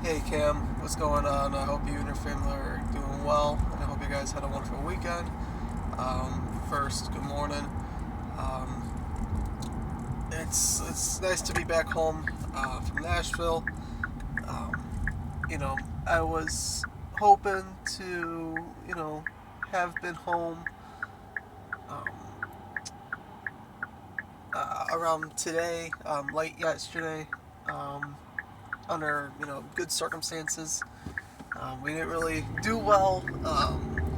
Hey Cam, what's going on? I hope you and your family are doing well, and I hope you guys had a wonderful weekend. First, good morning. It's nice to be back home from Nashville. I was hoping to have been home um, around today, late yesterday, um, under good circumstances. We didn't really do well.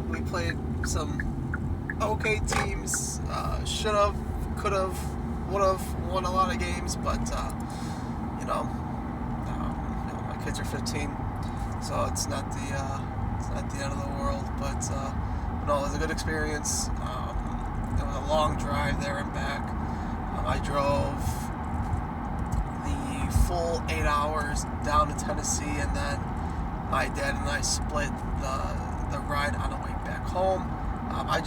We played some okay teams. Should have, could have, would have won a lot of games, but my kids are 15, so it's not the end of the world. But no, it was a good experience. It was a long drive there and back. I drove the full 8 hours down to Tennessee, and then my dad and I split the ride on the way back home. I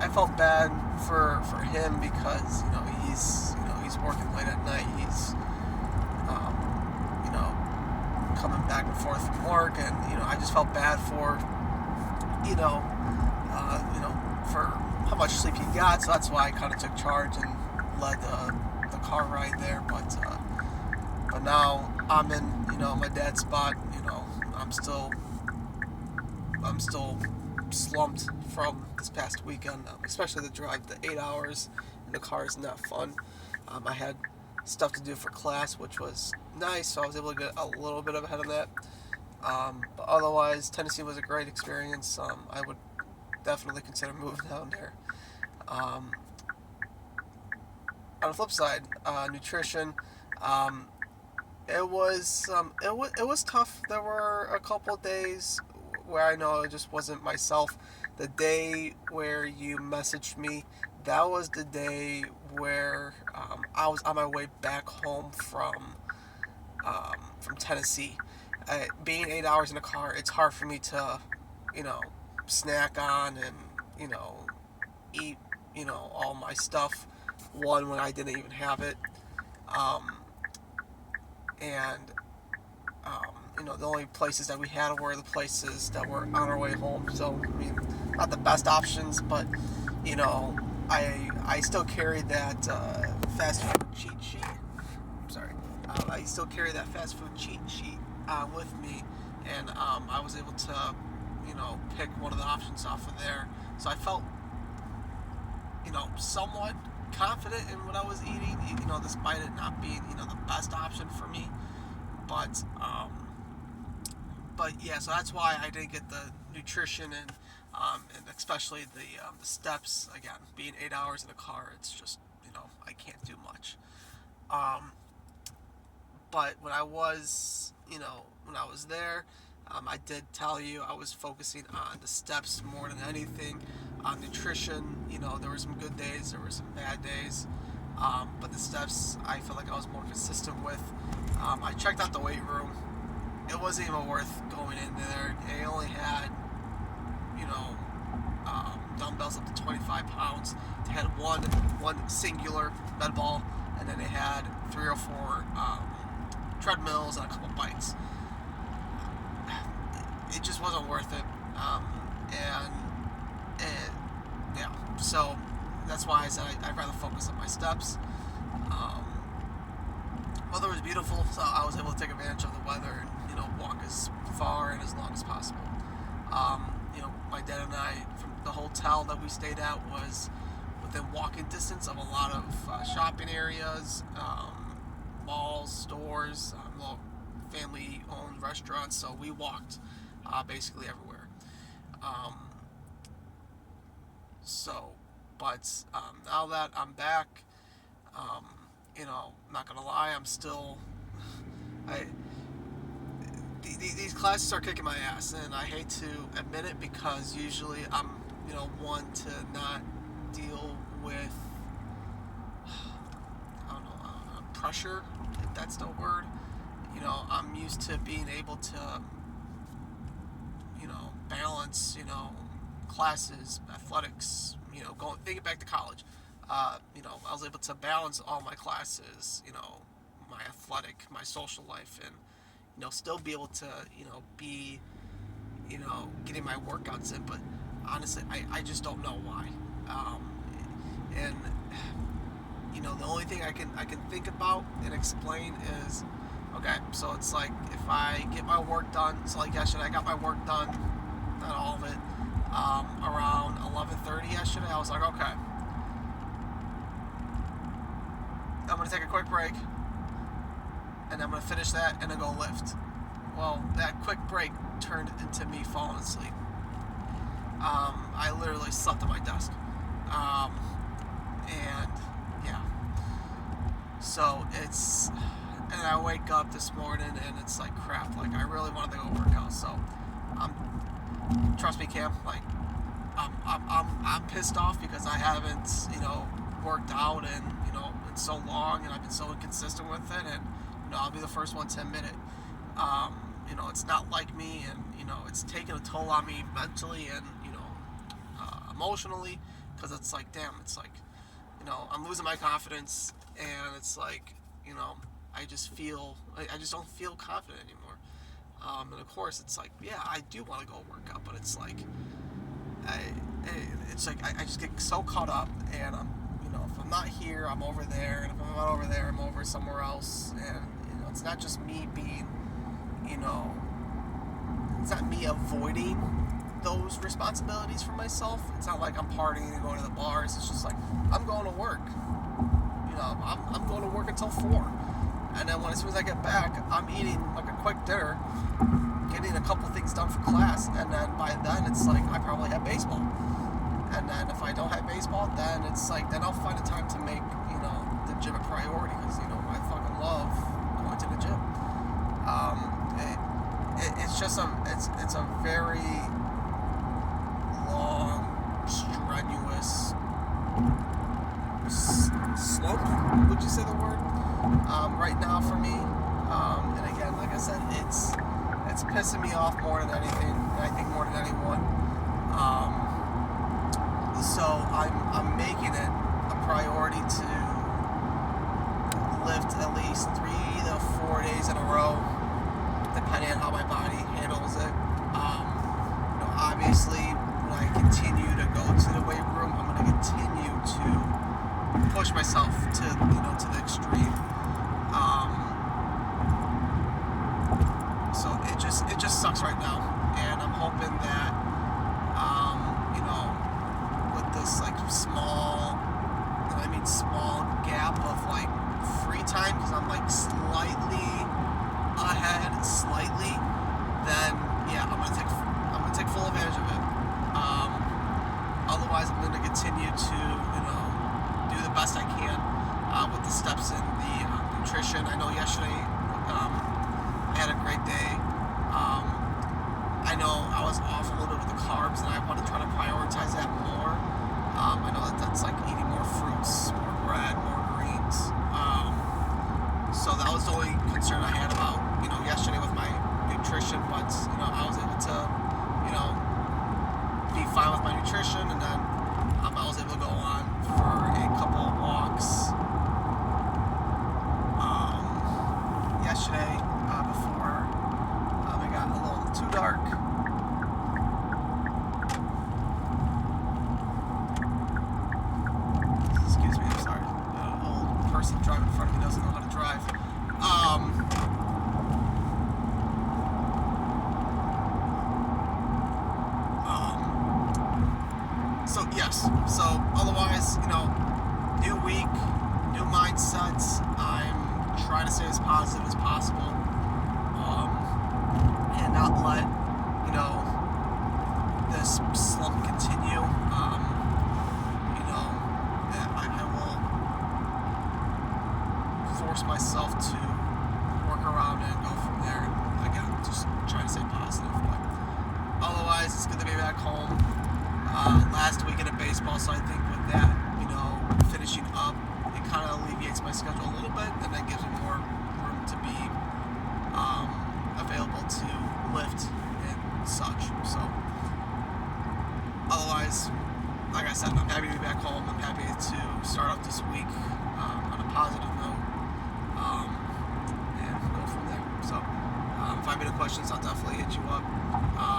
felt bad for him because he's working late at night. He's um, you know coming back and forth from work, and I just felt bad for you know for how much sleep he got. So that's why I kind of took charge and led the car ride there. But now I'm in my dad's spot. I'm still slumped from this past weekend, especially the drive. The 8 hours in the car is not fun. I had stuff to do for class, which was nice, so I was able to get a little bit ahead of that. But otherwise, Tennessee was a great experience. I would definitely consider moving down there. Um, on the flip side, nutrition. Um, it was tough. There were a couple days where I know it just wasn't myself. The day where you messaged me, that was the day where I was on my way back home from Tennessee. Being 8 hours in a car, it's hard for me to, you know, snack on and you know eat all my stuff. One when I didn't even have it, um, and the only places that we had were the places that were on our way home. So, I mean, not the best options, but you know, I still carry that fast food cheat sheet. I'm sorry. I still carry that fast food cheat sheet with me, and I was able to, pick one of the options off of there. So I felt, somewhat confident in what I was eating, despite it not being, the best option for me. But but yeah, so that's why I didn't get the nutrition and especially the steps. Again, being 8 hours in a car, it's just I can't do much. Um, but when I was there, I did tell you I was focusing on the steps more than anything. Nutrition, there were some good days, there were some bad days. But the steps I feel like I was more consistent with. I checked out the weight room. It wasn't even worth going in there. They only had, dumbbells up to 25 pounds. They had one singular med ball, and then they had three or four treadmills and a couple bikes. It just wasn't worth it. And yeah, so that's why I said I'd rather focus on my steps. Um, Weather was beautiful, so I was able to take advantage of the weather and walk as far and as long as possible. My dad and I, from the hotel that we stayed at, was within walking distance of a lot of shopping areas, malls, stores, little family-owned restaurants. So we walked basically everywhere. Um, so, but now that I'm back, um, not gonna lie, I'm still I these classes are kicking my ass, and I hate to admit it because usually I'm one to not deal with I don't know pressure, if that's the word. I'm used to being able to balance classes, athletics, going thinking back to college. I was able to balance all my classes, my athletic, my social life, and still be able to, be, getting my workouts in. But honestly, I just don't know why. And the only thing I can think about and explain is, okay, so it's like if I get my work done, so like yesterday I got my work done, not all of it, around 11:30 yesterday. I was like, okay, I'm gonna take a quick break, and I'm gonna finish that and then go lift. Well, that quick break turned into me falling asleep. I literally slept at my desk, and yeah. So and I wake up this morning and it's like crap. Like I really wanted to go work out. So, trust me, Cam. Like I'm pissed off because I haven't worked out in so long, and I've been so inconsistent with it. And I'll be the first one to admit it. It's not like me, and it's taken a toll on me mentally and emotionally, because it's like, damn, it's like, I'm losing my confidence, and it's like, I just don't feel confident anymore. And of course, it's like, yeah, I do want to go work out, but it's like, I, I just get so caught up, and if I'm not here, I'm over there, and if I'm not over there, I'm over somewhere else, and it's not just me being, it's not me avoiding those responsibilities for myself. It's not like I'm partying and going to the bars. It's just like I'm going to work. I'm going to work until 4, and then as soon as I get back, I'm eating like a quick dinner, getting a couple things done for class, and then by then it's like I probably have baseball. And then if I don't have baseball, then it's like then I'll find a time to make the gym a priority, because I fucking love going to the gym. It's just it's a very long, strenuous slope. Would you say the word? Right now for me, and again, like I said, it's pissing me off more than anything. And I think more than anyone. So I'm making it a priority to lift at least 3 to 4 days in a row, depending on how my body handles it. Obviously, when I continue to go to the weight room, I'm going to continue to push myself to the extreme. So it just sucks right now, and I'm hoping that with this like small gap of like free time, because I'm like slightly ahead, then yeah, I'm gonna take full advantage of it. Otherwise, I'm gonna continue to do the best I can with the steps in the nutrition. I know yesterday I had a great day. I know I was off a little bit with the carbs, and I want to try to prioritize that more. I know that's like eating more fruits, more bread, more greens. So that was the only concern I had about yesterday with my nutrition, but I was able to be fine with my nutrition, and then I was able to go on for a couple of walks yesterday before it got a little too dark. Excuse me, I'm sorry. An old person driving in front of me doesn't know how to drive. So yes. So otherwise, new week, new mindsets. I'm trying to stay as positive as possible, and not let this slump continue. I will force myself to work around it and go from there. And again, just try to stay positive. But otherwise, it's good to be back home. Last weekend of baseball, so I think with that, finishing up, it kind of alleviates my schedule a little bit, and that gives me more room to be available to lift and such. So otherwise, like I said, I'm happy to be back home. I'm happy to start off this week on a positive note, and go from there. So drop me the questions. I'll definitely hit you up.